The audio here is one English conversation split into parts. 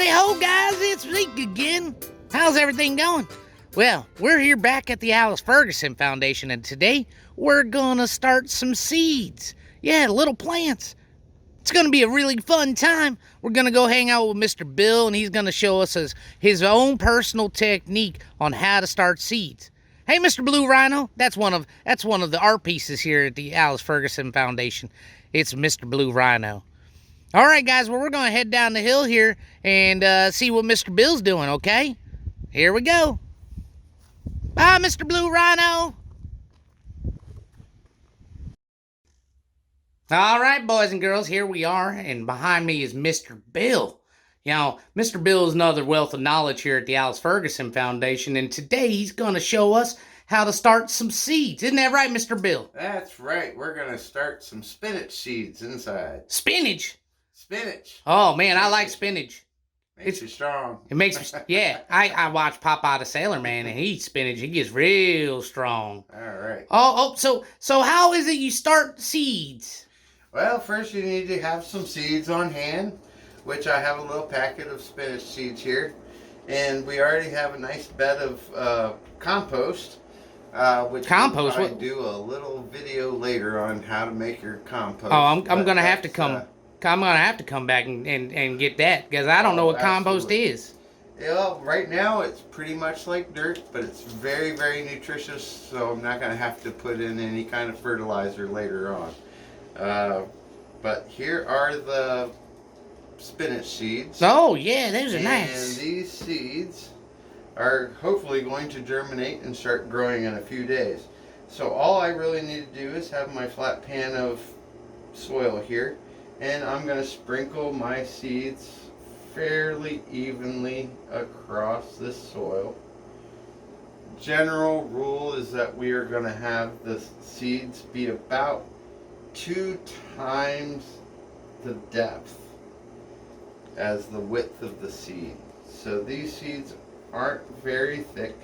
Hey ho guys, it's Zeke again. How's everything going? Well, we're here back at the Alice Ferguson Foundation, and today we're gonna start some seeds. Yeah, little plants. It's gonna be a really fun time. We're gonna go hang out with Mr. Bill, and he's gonna show us his own personal technique on how to start seeds. Hey, Mr. Blue Rhino, that's one of the art pieces here at the Alice Ferguson Foundation. It's Mr. Blue Rhino. All right, guys, well, we're going to head down the hill here and see what Mr. Bill's doing, okay? Here we go. Bye, Mr. Blue Rhino. All right, boys and girls, here we are, and behind me is Mr. Bill. You know, Mr. Bill is another wealth of knowledge here at the Alice Ferguson Foundation, and today he's going to show us how to start some seeds. Isn't that right, Mr. Bill? That's right. We're going to start some spinach seeds inside. Spinach? Spinach. Oh, man, I like spinach. Makes you strong. It makes me, yeah. I watch Popeye the Sailor Man, and he eats spinach. He gets real strong. All right. So how is it you start seeds? Well, first you need to have some seeds on hand, which I have a little packet of spinach seeds here. And we already have a nice bed of compost, which compost? I'll do a little video later on how to make your compost. Oh, I'm going to have to come. I'm going to have to come back and get that, because I don't know what compost is. Well, right now it's pretty much like dirt, but it's very, very nutritious, so I'm not going to have to put in any kind of fertilizer later on. But here are the spinach seeds. Oh, yeah, those are nice. And these seeds are hopefully going to germinate and start growing in a few days. So all I really need to do is have my flat pan of soil here. And I'm going to sprinkle my seeds fairly evenly across this soil. General rule is that we are going to have the seeds be about 2 times the depth as the width of the seed. So these seeds aren't very thick.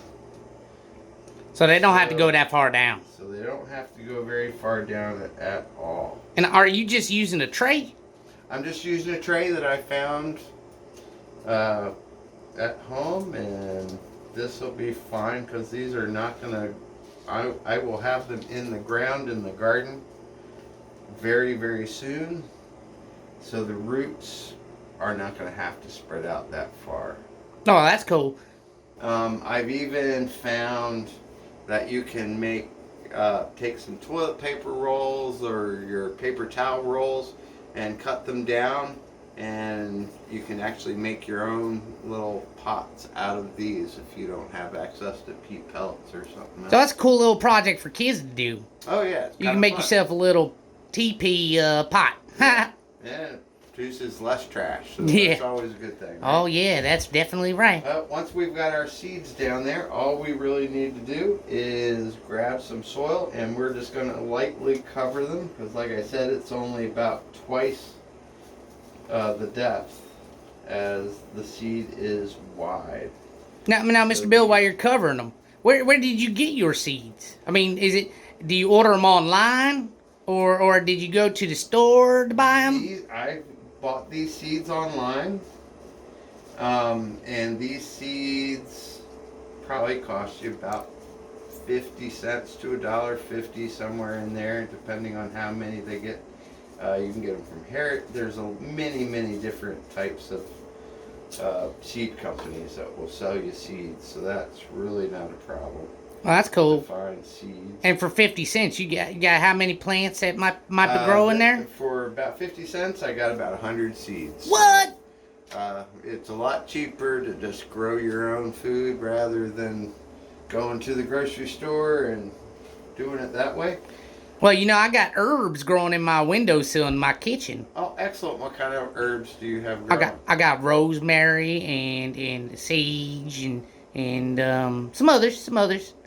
So they don't have to go that far down. So they don't have to go very far down at all. And are you just using a tray? I'm just using a tray that I found at home, and this will be fine because these are not going to, I will have them in the ground in the garden very, very soon. So the roots are not going to have to spread out that far. Oh, that's cool. I've even found that you can make take some toilet paper rolls or your paper towel rolls and cut them down, and you can actually make your own little pots out of these if you don't have access to peat pellets or something else. So that's a cool little project for kids to do. Oh yeah, you can make yourself a little teepee pot. Yeah, produces less trash, so that's always a good thing, right? Oh yeah, that's definitely right. Once we've got our seeds down there, all we really need to do is grab some soil, and we're just going to lightly cover them, because like I said, it's only about twice the depth as the seed is wide. Now, Mr. Bill, while you're covering them, where did you get your seeds? I mean, do you order them online, or did you go to the store to buy them? I bought these seeds online, and these seeds probably cost you about 50 cents to $1.50, somewhere in there, depending on how many they get. You can get them from Harris. There's many different types of seed companies that will sell you seeds, so that's really not a problem. Well, that's cool. To find seeds. And for 50 cents, you got how many plants that might be growing there? For about 50 cents, I got about 100 seeds. What? It's a lot cheaper to just grow your own food rather than going to the grocery store and doing it that way. Well, you know, I got herbs growing in my windowsill in my kitchen. Oh, excellent. What kind of herbs do you have growing? I got rosemary and sage and some others.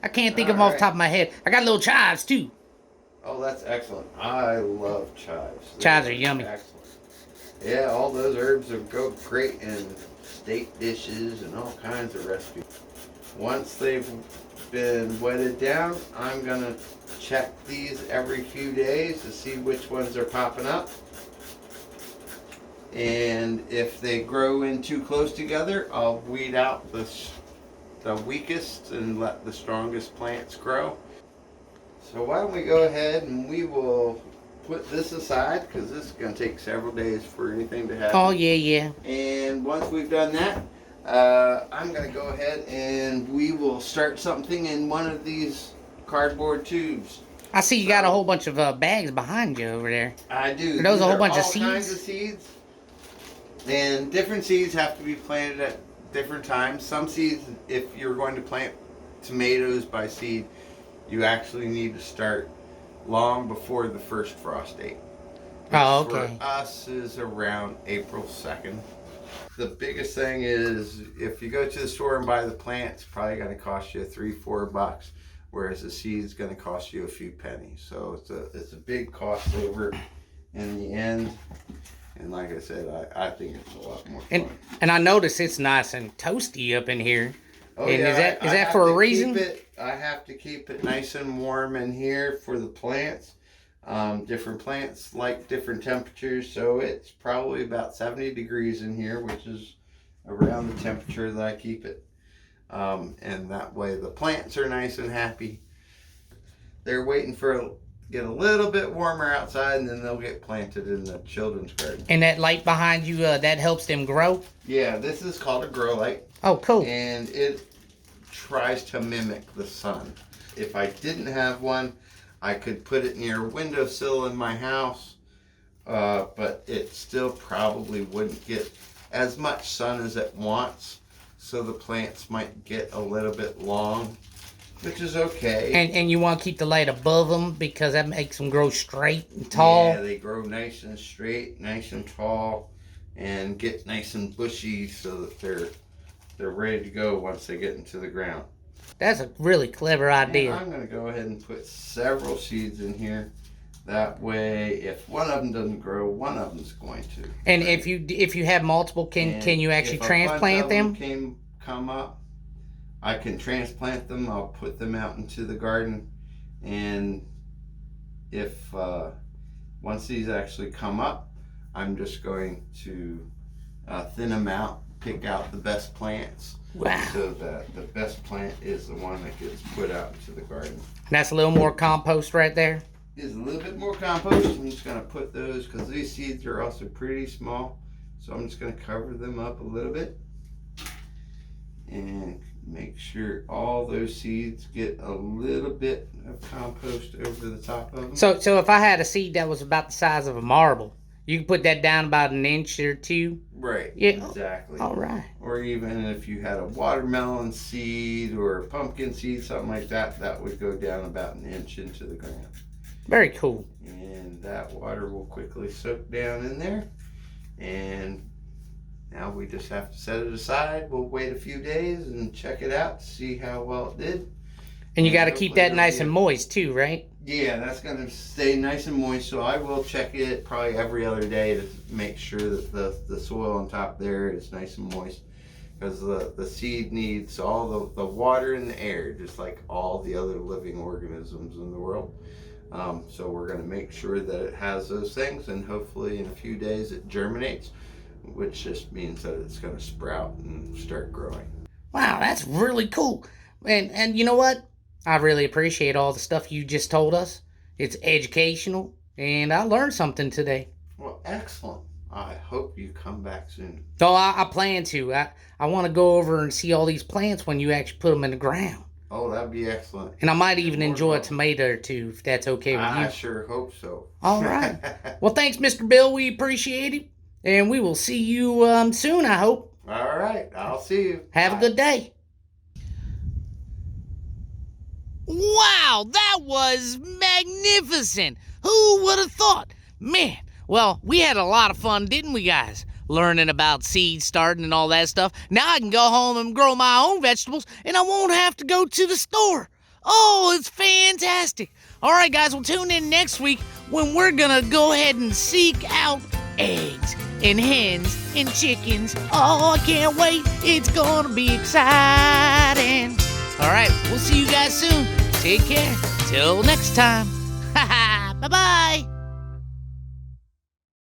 I can't think of them off the top of my head. I got little chives too. Oh, that's excellent. I love chives. Chives are yummy. Excellent. Yeah, all those herbs will go great in steak dishes and all kinds of recipes. Once they've been wetted down, I'm going to check these every few days to see which ones are popping up. And if they grow in too close together, I'll weed out the weakest and let the strongest plants grow. So why don't we go ahead and we will put this aside, because this is going to take several days for anything to happen. Oh, yeah. And once we've done that, I'm going to go ahead and we will start something in one of these cardboard tubes. I see you got a whole bunch of bags behind you over there. I do. Are those a whole bunch of all seeds? Kinds of seeds. And different seeds have to be planted at different times. Some seeds, if you're going to plant tomatoes by seed, you actually need to start long before the first frost date. Oh, okay. For us is around April 2nd. The biggest thing is if you go to the store and buy the plant, it's probably going to cost you $3-4, whereas the seed is going to cost you a few pennies. So it's a big cost saver in the end. And like I said, I think it's a lot more fun. And I notice it's nice and toasty up in here. Oh, and yeah, is that for a reason? I have to keep it nice and warm in here for the plants. Different plants like different temperatures, so it's probably about 70 degrees in here, which is around the temperature that I keep it. And that way the plants are nice and happy. They're waiting for get a little bit warmer outside, and then they'll get planted in the children's garden. And that light behind you, that helps them grow? Yeah, this is called a grow light. Oh, cool. And it tries to mimic the sun. If I didn't have one, I could put it near a windowsill in my house, but it still probably wouldn't get as much sun as it wants, so the plants might get a little bit long, which is okay. And you want to keep the light above them because that makes them grow straight and tall? Yeah, they grow nice and straight, nice and tall, and get nice and bushy so that they're ready to go once they get into the ground. That's a really clever idea. And I'm going to go ahead and put several seeds in here. That way, if one of them doesn't grow, one of them's going to. And if you have multiple, can you actually transplant them? Come up, I can transplant them. I'll put them out into the garden, and if once these actually come up, I'm just going to thin them out, pick out the best plants. Wow. So that the best plant is the one that gets put out into the garden. And that's a little more compost right there? Is a little bit more compost. I'm just going to put those, because these seeds are also pretty small. So I'm just going to cover them up a little bit. And make sure all those seeds get a little bit of compost over the top of them. So if I had a seed that was about the size of a marble, you can put that down about an inch or two? Right, yeah. Exactly. All right. Or even if you had a watermelon seed or a pumpkin seed, something like that, that would go down about an inch into the ground. Very cool. And that water will quickly soak down in there. And now we just have to set it aside. We'll wait a few days and check it out to see how well it did. And you got to keep that nice and moist too, right? Yeah, that's going to stay nice and moist. So I will check it probably every other day to make sure that the soil on top there is nice and moist. Because the seed needs all the water and the air, just like all the other living organisms in the world. So we're going to make sure that it has those things, and hopefully in a few days it germinates, which just means that it's going to sprout and start growing. Wow, that's really cool. And you know what? I really appreciate all the stuff you just told us. It's educational, and I learned something today. Well, excellent. I hope you come back soon. So I plan to. I want to go over and see all these plants when you actually put them in the ground. Oh, that'd be excellent. And I might even enjoy a tomato or two, if that's okay with you. I sure hope so. All right. Well, thanks, Mr. Bill. We appreciate it. And we will see you soon, I hope. All right. I'll see you. Have a good day. Wow, that was magnificent. Who would have thought? Man, well, we had a lot of fun, didn't we, guys? Learning about seed starting and all that stuff. Now I can go home and grow my own vegetables, and I won't have to go to the store. Oh, it's fantastic. All right, guys, well, tune in next week when we're going to go ahead and seek out eggs and hens and chickens. Oh, I can't wait. It's going to be exciting. All right, we'll see you guys soon. Take care. Till next time. Bye-bye.